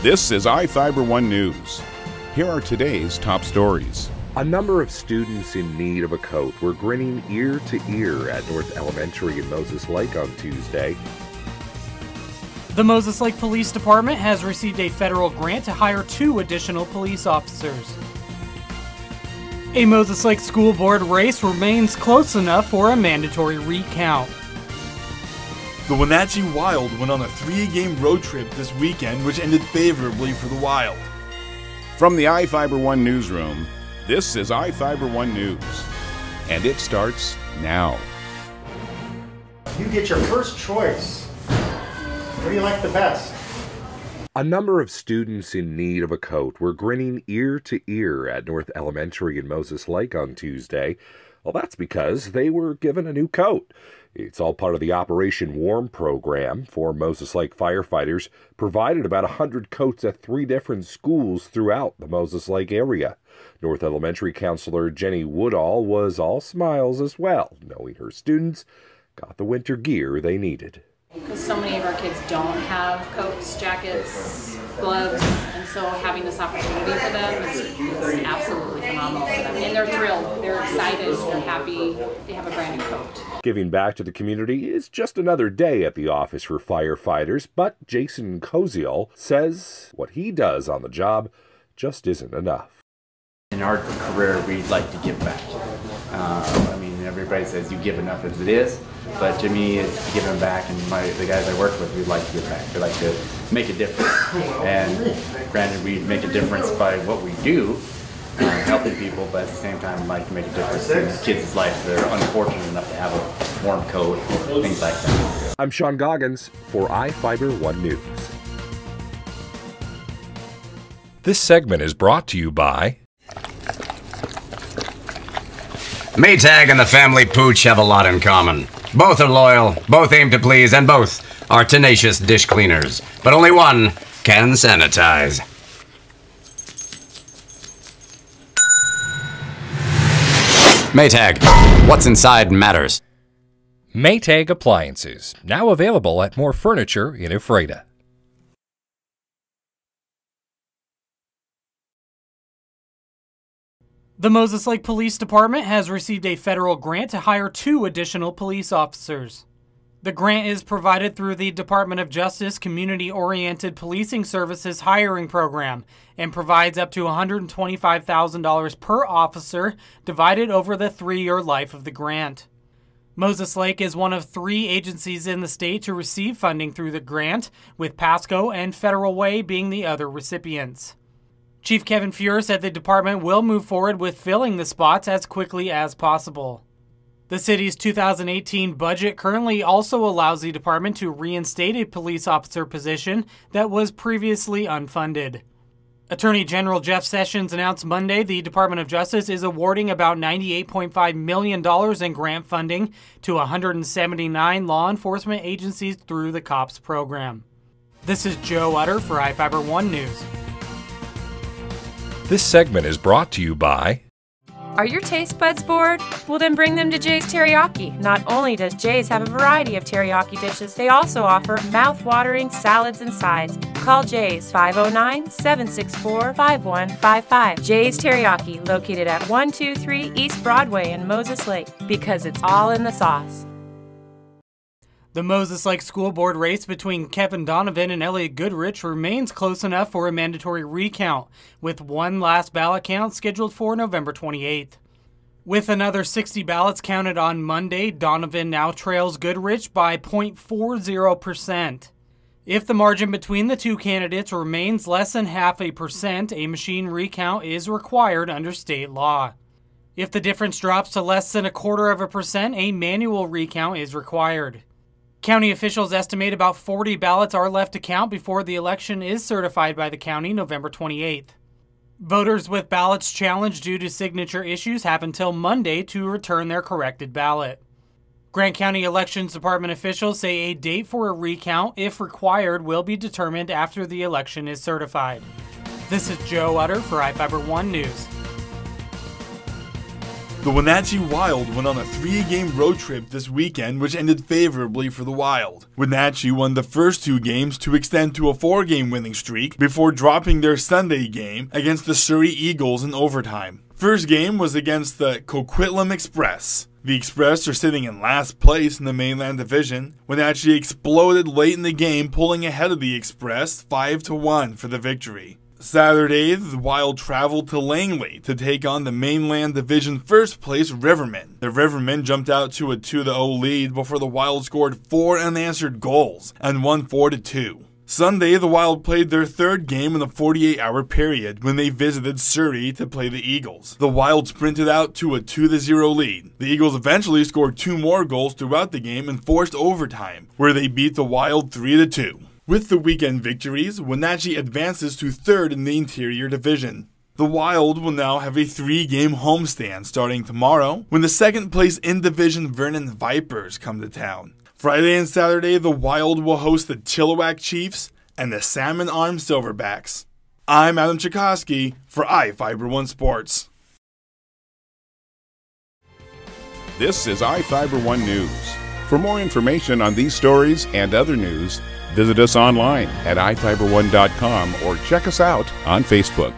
This is iFIBER 1 News. Here are today's top stories. A number of students in need of a coat were grinning ear to ear at North Elementary in Moses Lake on Tuesday. The Moses Lake Police Department has received a federal grant to hire 2 additional police officers. A Moses Lake School Board race remains close enough for a mandatory recount. The Wenatchee Wild went on a 3-game road trip this weekend, which ended favorably for the Wild. From the iFIBER 1 newsroom, this is iFIBER 1 News, and it starts now. You get your first choice. What do you like the best? A number of students in need of a coat were grinning ear to ear at North Elementary in Moses Lake on Tuesday. Well, that's because they were given a new coat. It's all part of the Operation Warm program for Moses Lake firefighters, provided about 100 coats at 3 different schools throughout the Moses Lake area. North Elementary counselor Jenny Woodall was all smiles as well, knowing her students got the winter gear they needed. Because so many of our kids don't have coats, jackets, gloves, and so having this opportunity for them is absolutely phenomenal for them. And they're thrilled, they're excited, they're happy, they have a brand new coat. Giving back to the community is just another day at the office for firefighters, but Jason Koziel says what he does on the job just isn't enough. In our career, we'd like to give back. I mean, everybody says you give enough as it is, but to me, it's giving back, and the guys I work with, we'd like to give back. We like to make a difference, and granted, we make a difference by what we do, helping people, but at the same time, we like to make a difference in kids' life that are unfortunate enough to have a warm coat, things like that. I'm Sean Goggins for iFIBER 1 News. This segment is brought to you by Maytag and the family Pooch have a lot in common. Both are loyal, both aim to please, and both are tenacious dish cleaners. But only one can sanitize. Maytag, what's inside matters. Maytag Appliances, now available at More Furniture in Ephrata. The Moses Lake Police Department has received a federal grant to hire 2 additional police officers. The grant is provided through the Department of Justice Community-Oriented Policing Services hiring program and provides up to $125,000 per officer divided over the 3-year life of the grant. Moses Lake is one of 3 agencies in the state to receive funding through the grant, with Pasco and Federal Way being the other recipients. Chief Kevin Fuhr said the department will move forward with filling the spots as quickly as possible. The city's 2018 budget currently also allows the department to reinstate a police officer position that was previously unfunded. Attorney General Jeff Sessions announced Monday the Department of Justice is awarding about $98.5 million in grant funding to 179 law enforcement agencies through the COPS program. This is Joe Utter for iFIBER 1 News. This segment is brought to you by... Are your taste buds bored? Well, then bring them to Jay's Teriyaki. Not only does Jay's have a variety of teriyaki dishes, they also offer mouth-watering salads and sides. Call Jay's 509-764-5155. Jay's Teriyaki, located at 123 East Broadway in Moses Lake, because it's all in the sauce. The Moses Lake School Board race between Kevin Donovan and Elliot Goodrich remains close enough for a mandatory recount, with one last ballot count scheduled for November 28th. With another 60 ballots counted on Monday, Donovan now trails Goodrich by 0.40%. If the margin between the 2 candidates remains less than 0.5%, a machine recount is required under state law. If the difference drops to less than 0.25%, a manual recount is required. County officials estimate about 40 ballots are left to count before the election is certified by the county November 28th. Voters with ballots challenged due to signature issues have until Monday to return their corrected ballot. Grant County Elections Department officials say a date for a recount, if required, will be determined after the election is certified. This is Joe Utter for iFIBER 1 News. The Wenatchee Wild went on a 3-game road trip this weekend, which ended favorably for the Wild. Wenatchee won the first 2 games to extend to a 4-game winning streak before dropping their Sunday game against the Surrey Eagles in overtime. First game was against the Coquitlam Express. The Express are sitting in last place in the mainland division. Wenatchee exploded late in the game, pulling ahead of the Express 5-1 for the victory. Saturday, the Wild traveled to Langley to take on the mainland division first place Rivermen. The Rivermen jumped out to a 2-0 lead before the Wild scored 4 unanswered goals and won 4-2. Sunday, the Wild played their 3rd game in a 48-hour period when they visited Surrey to play the Eagles. The Wild sprinted out to a 2-0 lead. The Eagles eventually scored 2 more goals throughout the game and forced overtime, where they beat the Wild 3-2. With the weekend victories, Wenatchee advances to 3rd in the Interior Division. The Wild will now have a 3-game homestand starting tomorrow when the 2nd place in-division Vernon Vipers come to town. Friday and Saturday, the Wild will host the Chilliwack Chiefs and the Salmon Arm Silverbacks. I'm Adam Chikoski for iFIBER 1 Sports. This is iFIBER 1 News. For more information on these stories and other news, visit us online at iFiber1.com or check us out on Facebook.